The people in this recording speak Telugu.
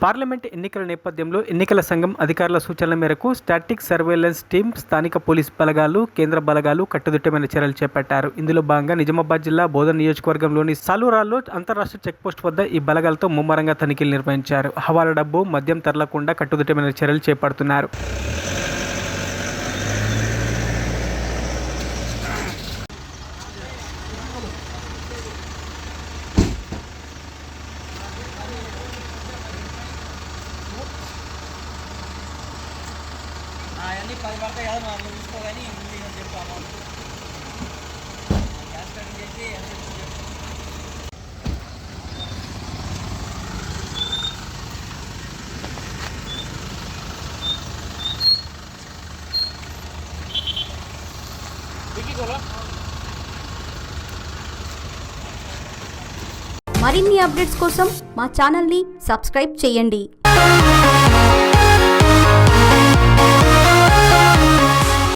పార్లమెంట్ ఎన్నికల నేపథ్యంలో ఎన్నికల సంఘం అధికారుల సూచనల మేరకు స్టాటిక్ సర్వేలెన్స్ టీం, స్థానిక పోలీస్ బలగాలు, కేంద్ర బలగాలు కట్టుదిట్టమైన చర్యలు చేపట్టారు. ఇందులో భాగంగా నిజామాబాద్ జిల్లా బోధన్ నియోజకవర్గంలోని సాలూరాల్లో అంతర్రాష్ట్ర చెక్పోస్ట్ వద్ద ఈ బలగాలతో ముమ్మరంగా తనిఖీలు నిర్వహించారు. హవాలా డబ్బు, మద్యం తరలకుండా కట్టుదిట్టమైన చర్యలు చేపడుతున్నారు. అవన్నీ 10 పడతాయి కదా, మనం చూసుకోగాని ముందు చెప్పు అమౌంట్ గ్యాస్ కటింగ్ చేసి మరిన్ని అప్డేట్స్ కోసం మా ఛానల్ని సబ్స్క్రైబ్ చేయండి.